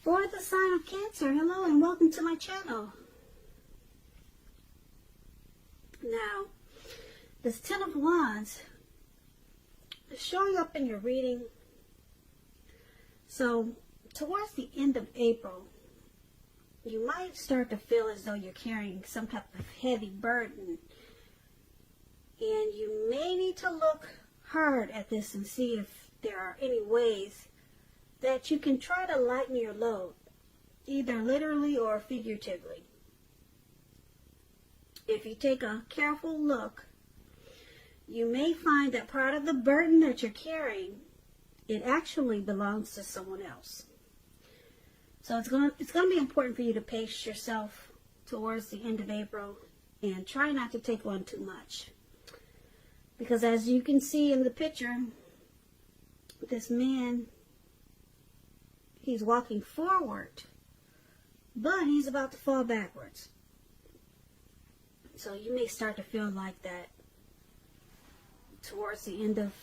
For the sign of Cancer, hello and welcome to my channel. Now, this Ten of Wands is showing up in your reading. So, towards the end of April, you might start to feel as though you're carrying some type of heavy burden. And you may need to look hard at this and see if there are any ways that you can try to lighten your load, either literally or figuratively. If you take a careful look, you may find that part of the burden that you're carrying, it actually belongs to someone else. So it's going to be important for you to pace yourself towards the end of April and try not to take on too much. Because as you can see in the picture, this man, he's walking forward, but he's about to fall backwards. So you may start to feel like that towards the end of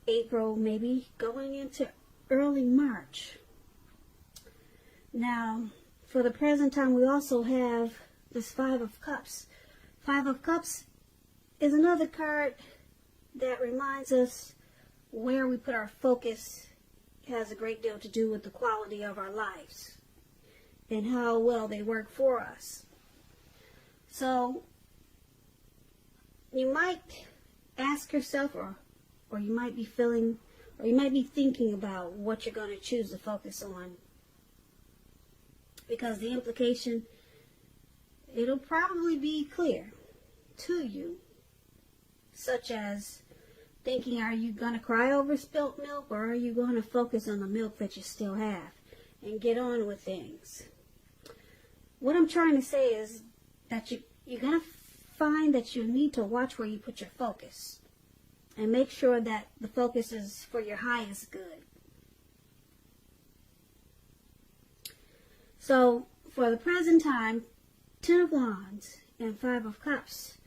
April, maybe going into early March. Now, for the present time, we also have this Five of Cups. Five of Cups is another card that reminds us where we put our focus has a great deal to do with the quality of our lives and how well they work for us. So you might ask yourself, or you might be feeling, or you might be thinking about what you're going to choose to focus on, because the implication, it'll probably be clear to you, such as thinking, are you going to cry over spilt milk, or are you going to focus on the milk that you still have and get on with things? What I'm trying to say is that you're going to find that you need to watch where you put your focus and make sure that the focus is for your highest good. So, for the present time, Ten of Wands and Five of Cups.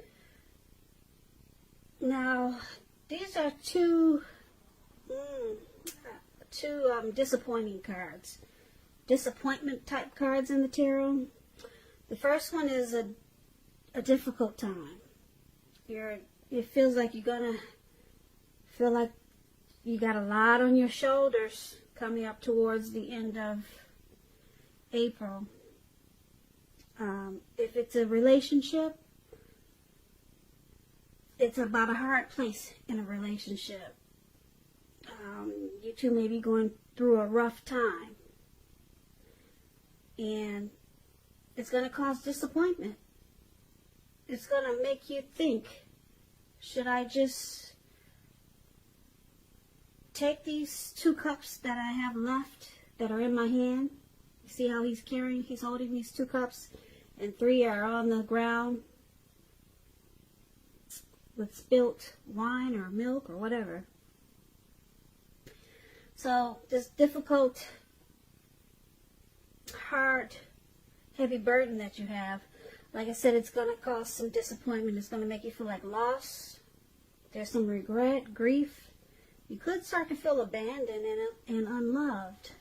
Now, these are two disappointing cards. Disappointment type cards in the tarot. The first one is a difficult time. It feels like you're gonna feel like you got a lot on your shoulders coming up towards the end of April. If it's a relationship, it's about a hard place in a relationship. You two may be going through a rough time, and it's going to cause disappointment. It's going to make you think, should I just take these two cups that I have left that are in my hand? You see how he's holding these two cups, and three are on the ground with spilt wine or milk or whatever. So this difficult, hard, heavy burden that you have, like I said, it's going to cause some disappointment. It's going to make you feel like loss. There's some regret, grief. You could start to feel abandoned and unloved.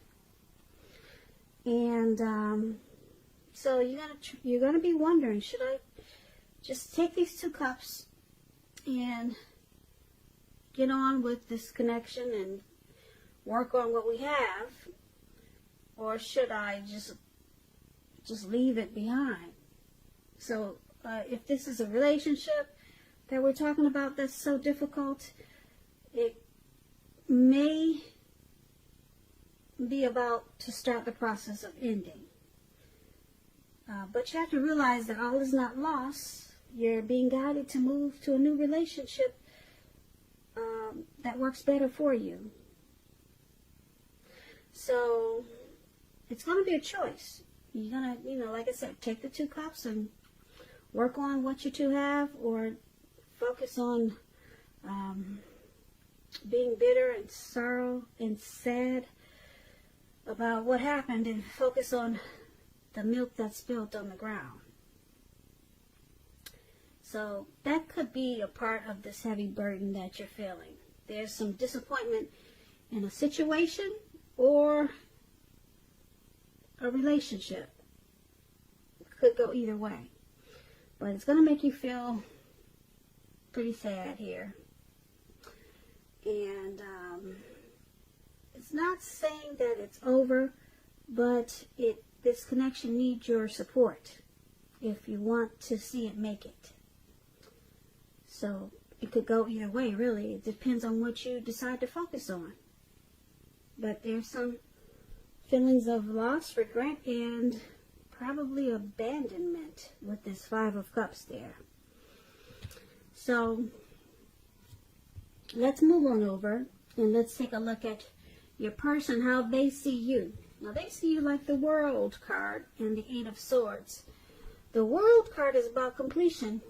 And so you're gonna be wondering, should I just take these two cups and get on with this connection and work on what we have, or should I just leave it behind? So if this is a relationship that we're talking about that's so difficult, it may be about to start the process of ending. But you have to realize that all is not lost. You're being guided to move to a new relationship that works better for you. So it's going to be a choice. You're going to, like I said, take the two cups and work on what you two have, or focus on being bitter and sorrow and sad about what happened, and focus on the milk that's spilled on the ground. So that could be a part of this heavy burden that you're feeling. There's some disappointment in a situation, or a relationship. It could go either way. But it's going to make you feel pretty sad here. And it's not saying that it's over, but this connection needs your support if you want to see it make it. So it could go either way, really. It depends on what you decide to focus on. But there's some feelings of loss, regret, and probably abandonment with this Five of Cups there. So let's move on over and let's take a look at your person, how they see you. Now they see you like the World card and the Eight of Swords. The World card is about completion.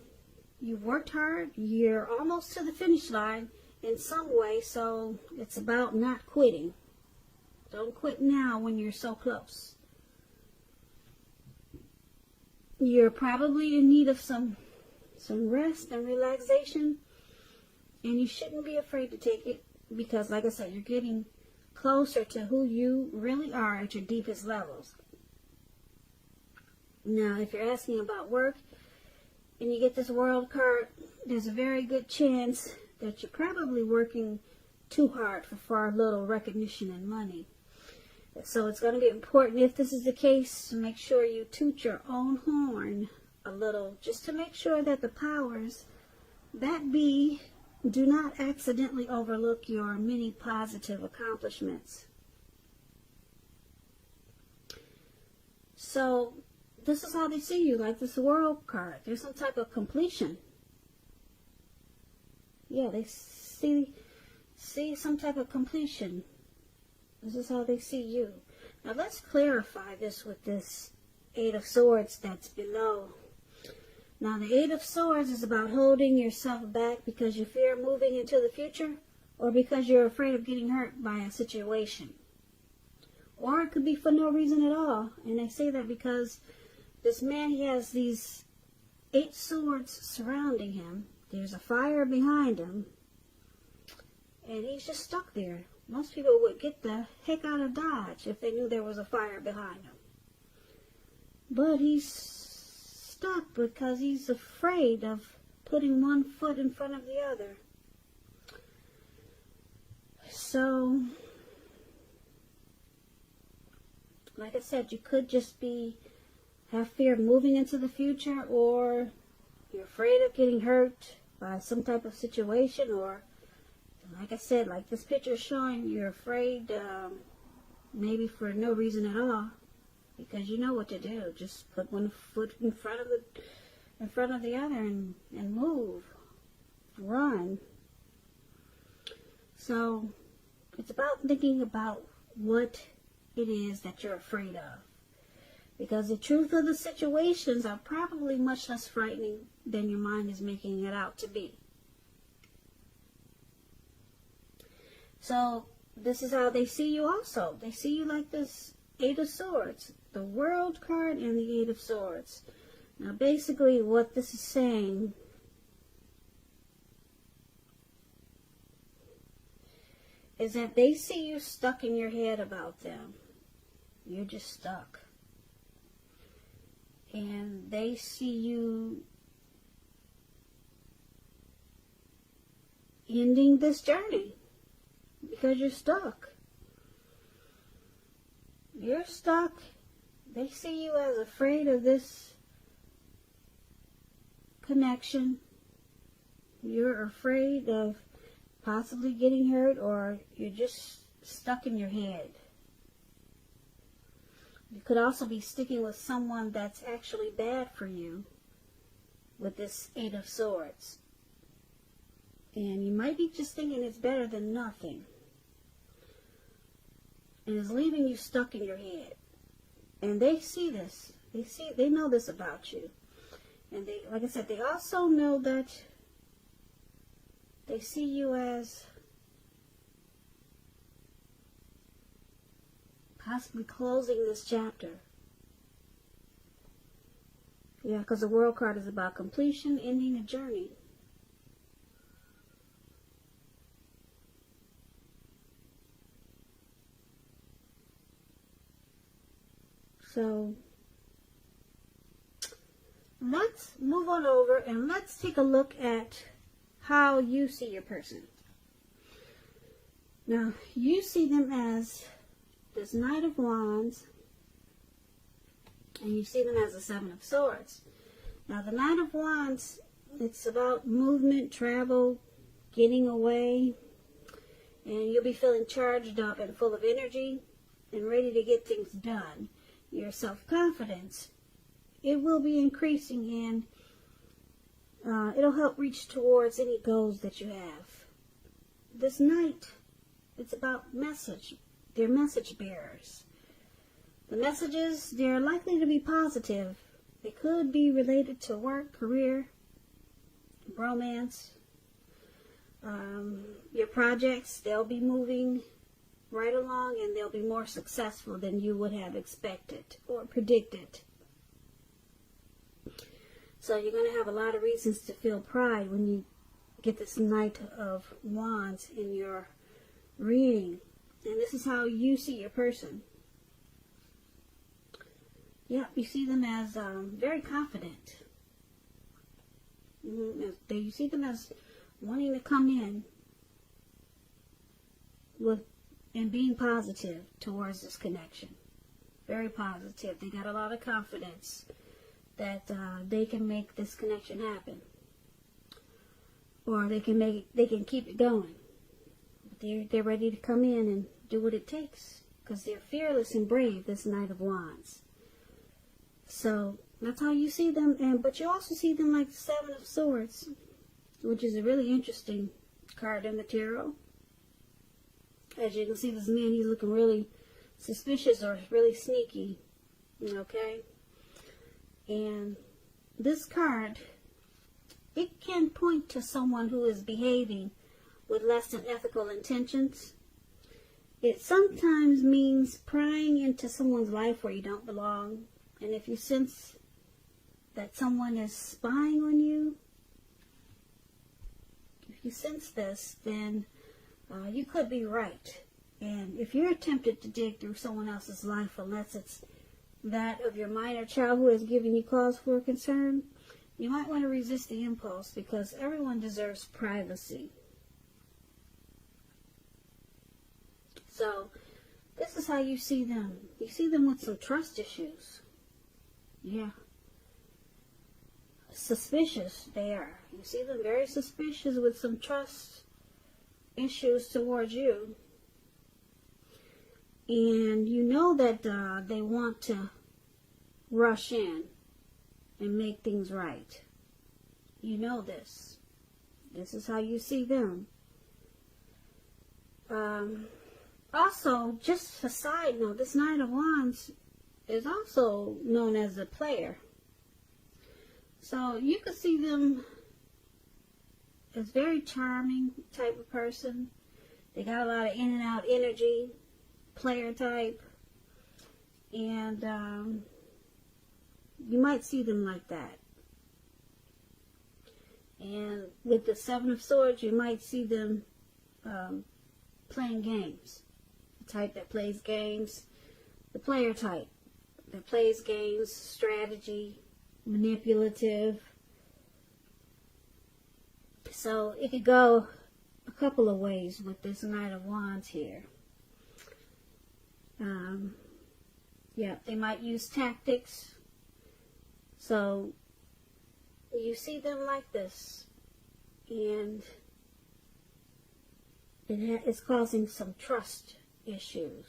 You've worked hard, you're almost to the finish line in some way, so it's about not quitting. Don't quit now when you're so close. You're probably in need of some rest and relaxation, and you shouldn't be afraid to take it because, like I said, you're getting closer to who you really are at your deepest levels. Now, if you're asking about work and you get this World card, there's a very good chance that you're probably working too hard for far little recognition and money. So it's going to be important, if this is the case, to make sure you toot your own horn a little, just to make sure that the powers that be do not accidentally overlook your many positive accomplishments. So this is how they see you, like this World card. There's some type of completion. Yeah, they see some type of completion. This is how they see you. Now let's clarify this with this Eight of Swords that's below. Now the Eight of Swords is about holding yourself back because you fear moving into the future, or because you're afraid of getting hurt by a situation. Or it could be for no reason at all. And they say that because this man, he has these 8 swords surrounding him. There's a fire behind him. And he's just stuck there. Most people would get the heck out of Dodge if they knew there was a fire behind him. But he's stuck because he's afraid of putting one foot in front of the other. So, like I said, you could just have fear of moving into the future, or you're afraid of getting hurt by some type of situation, or like I said, like this picture is showing, you're afraid maybe for no reason at all, because you know what to do. Just put one foot in front of the other and move, run. So it's about thinking about what it is that you're afraid of, because the truth of the situations are probably much less frightening than your mind is making it out to be. So this is how they see you also. They see you like this Eight of Swords, the World card and the Eight of Swords. Now basically what this is saying is that they see you stuck in your head about them. You're just stuck. And they see you ending this journey because you're stuck. You're stuck. They see you as afraid of this connection. You're afraid of possibly getting hurt, or you're just stuck in your head. You could also be sticking with someone that's actually bad for you with this Eight of Swords. And you might be just thinking it's better than nothing. And it's leaving you stuck in your head. And they see this. They know this about you. And they, like I said, they also know that they see you as possibly closing this chapter. Yeah, because the World card is about completion, ending a journey. So let's move on over and let's take a look at how you see your person. Now, you see them as this Knight of Wands, and you see them as the Seven of Swords. Now, the Knight of Wands, it's about movement, travel, getting away, and you'll be feeling charged up and full of energy and ready to get things done. Your self-confidence, it will be increasing, and it'll help reach towards any goals that you have. This Knight, it's about message. They're message bearers. The messages, they're likely to be positive. They could be related to work, career, romance, your projects. They'll be moving right along, and they'll be more successful than you would have expected or predicted. So you're going to have a lot of reasons to feel pride when you get this Knight of Wands in your reading. And this is how you see your person. Yeah, you see them as very confident. You see them as wanting to come in with and being positive towards this connection. Very positive. They got a lot of confidence that they can make this connection happen, or they can keep it going. They're ready to come in and do what it takes, because they're fearless and brave, this Knight of Wands. So that's how you see them, but you also see them like the Seven of Swords, which is a really interesting card in the tarot. As you can see, this man, he's looking really suspicious or really sneaky, okay? And this card, it can point to someone who is behaving with less than ethical intentions. It sometimes means prying into someone's life where you don't belong. And if you sense that someone is spying on you, if you sense this, then you could be right. And if you're tempted to dig through someone else's life, unless it's that of your minor child who has given you cause for concern, you might want to resist the impulse, because everyone deserves privacy. So this is how you see them. You see them with some trust issues. Yeah. Suspicious they are. You see them very suspicious with some trust issues towards you. And you know that they want to rush in and make things right. You know this. This is how you see them. Also, just a side note, this Knight of Wands is also known as a player. So you could see them as very charming type of person. They got a lot of in and out energy, player type. And you might see them like that. And with the Seven of Swords, you might see them playing games. The type that plays games, the player type that plays games, strategy, manipulative. So it could go a couple of ways with this Knight of Wands here. Yeah, they might use tactics. So you see them like this, and it's causing some trust issues.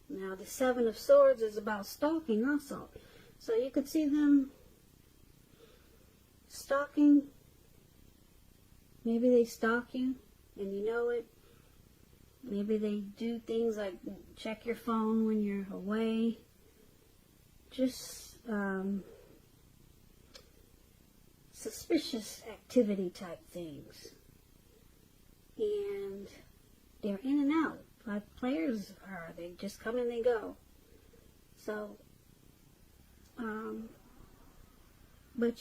Now the Seven of Swords is about stalking also. So you could see them stalking. Maybe they stalk you and you know it. Maybe they do things like check your phone when you're away. Just suspicious activity type things. And they're in and out. Like players are. They just come and they go. So, but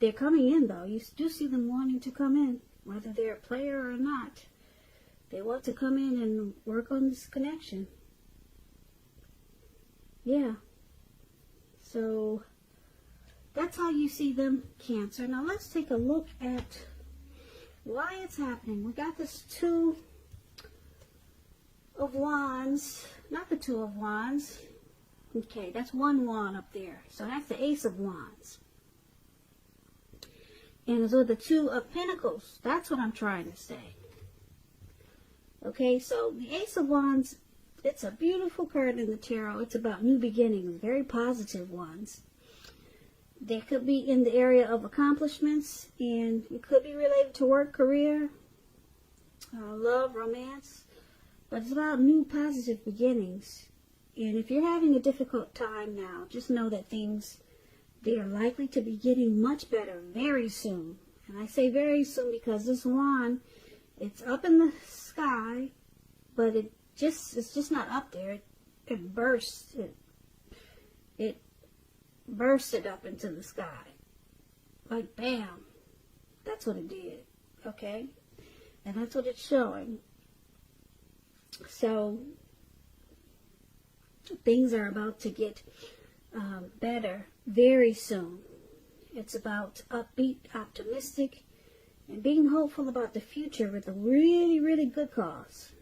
they're coming in though. You do see them wanting to come in, whether they're a player or not. They want to come in and work on this connection. Yeah. So that's how you see them, Cancer. Now let's take a look at why it's happening. We got this Two of Wands, not the Two of Wands. Okay, that's one wand up there. So that's the Ace of Wands. And it's with the Two of Pentacles. That's what I'm trying to say. Okay, so the Ace of Wands, it's a beautiful card in the tarot. It's about new beginnings, very positive ones. They could be in the area of accomplishments, and it could be related to work, career, love, romance. But it's about new positive beginnings. And if you're having a difficult time now, just know that they are likely to be getting much better very soon. And I say very soon because this wand, it's up in the sky, but it's just not up there. It bursts. It bursted up into the sky. Like bam. That's what it did. Okay? And that's what it's showing. So things are about to get better very soon. It's about upbeat, optimistic, and being hopeful about the future with a really, really good cause.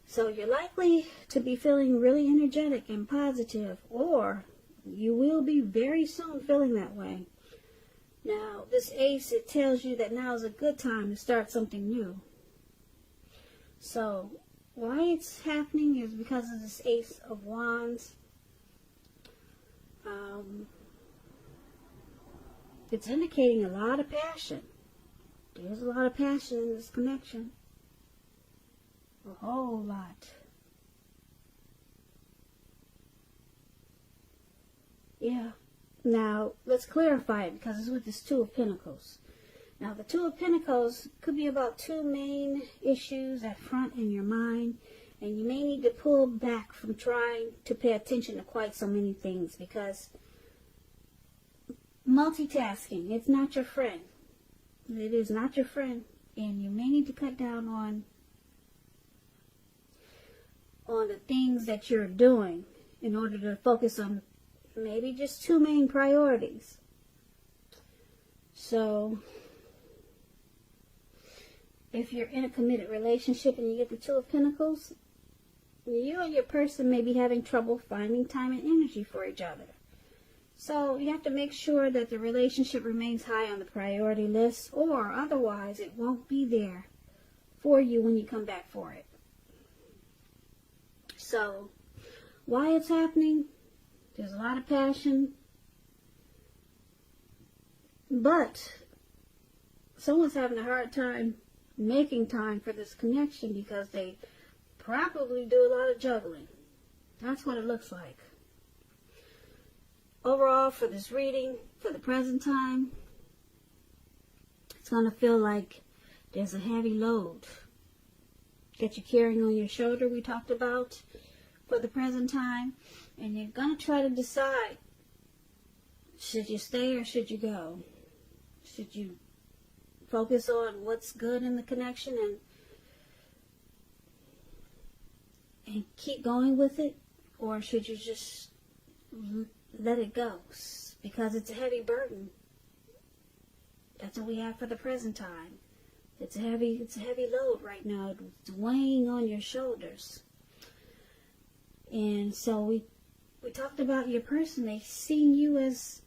So you're likely to be feeling really energetic and positive, or you will be very soon feeling that way. Now, this ace, it tells you that now is a good time to start something new. So why it's happening is because of this Ace of Wands. It's indicating a lot of passion. There's a lot of passion in this connection. A whole lot. Yeah. Now, let's clarify it because it's with this Two of Pentacles. Now, the Two of Pentacles could be about two main issues at front in your mind, and you may need to pull back from trying to pay attention to quite so many things because multitasking, it's not your friend. It is not your friend, and you may need to cut down on the things that you're doing in order to focus on maybe just two main priorities. So if you're in a committed relationship and you get the Two of Pentacles, you and your person may be having trouble finding time and energy for each other. So you have to make sure that the relationship remains high on the priority list, or otherwise it won't be there for you when you come back for it. So why it's happening? There's a lot of passion, but someone's having a hard time making time for this connection because they probably do a lot of juggling. That's what it looks like. Overall, for this reading, for the present time, it's going to feel like there's a heavy load that you're carrying on your shoulder, we talked about, for the present time. And you're going to try to decide, should you stay or should you go? Should you focus on what's good in the connection and keep going with it? Or should you just let it go? Because it's a heavy burden. That's what we have for the present time. It's a heavy load right now. It's weighing on your shoulders. And so we talked about your person. They see you as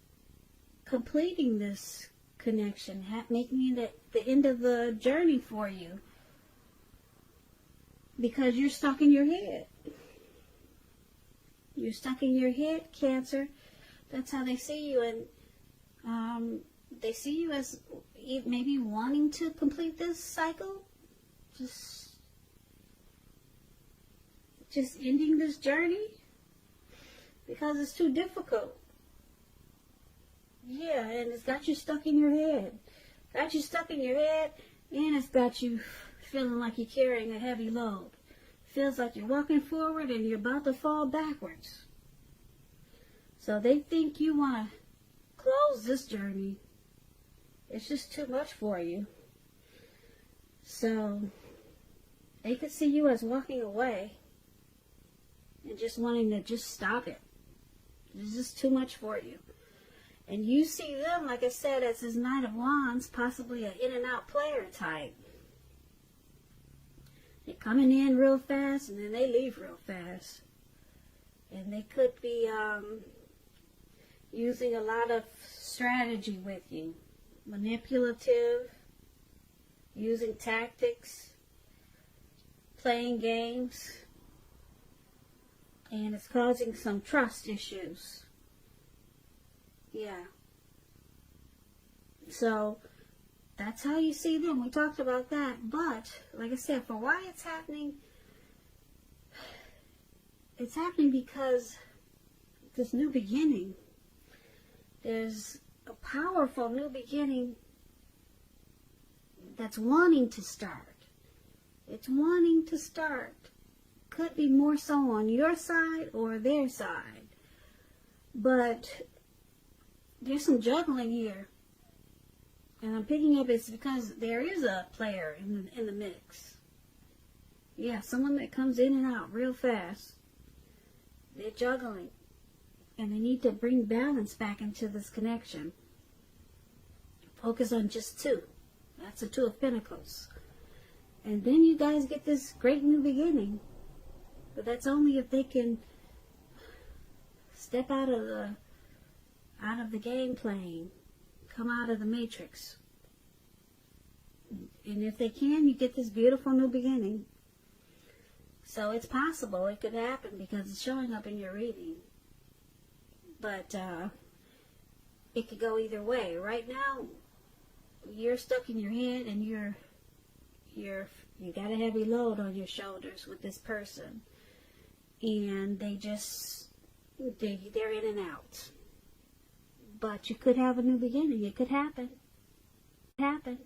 completing this connection, making it the end of the journey for you, because you're stuck in your head. You're stuck in your head, Cancer. That's how they see you, and they see you as maybe wanting to complete this cycle, just ending this journey because it's too difficult. Yeah, and it's got you stuck in your head. Got you stuck in your head, and it's got you feeling like you're carrying a heavy load. Feels like you're walking forward and you're about to fall backwards. So they think you want to close this journey. It's just too much for you. So they could see you as walking away and just wanting to just stop it. It's just too much for you. And you see them, like I said, as this Knight of Wands, possibly an in and out player type. They're coming in real fast and then they leave real fast. And they could be using a lot of strategy with you. Manipulative, using tactics, playing games. And it's causing some trust issues. Yeah. So, that's how you see them. We talked about that. But, like I said, for why it's happening because this new beginning. There's a powerful new beginning that's wanting to start. It's wanting to start. Could be more so on your side or their side. But there's some juggling here. And I'm picking up it's because there is a player in the mix. Yeah, someone that comes in and out real fast. They're juggling. And they need to bring balance back into this connection. Focus on just two. That's the Two of Pentacles. And then you guys get this great new beginning. But that's only if they can step out of the game playing. Come out of the matrix. And if they can, you get this beautiful new beginning. So it's possible it could happen because it's showing up in your reading. But it could go either way. Right now, you're stuck in your head and you got a heavy load on your shoulders with this person. And they're in and out. But you could have a new beginning. It could happen. Happen.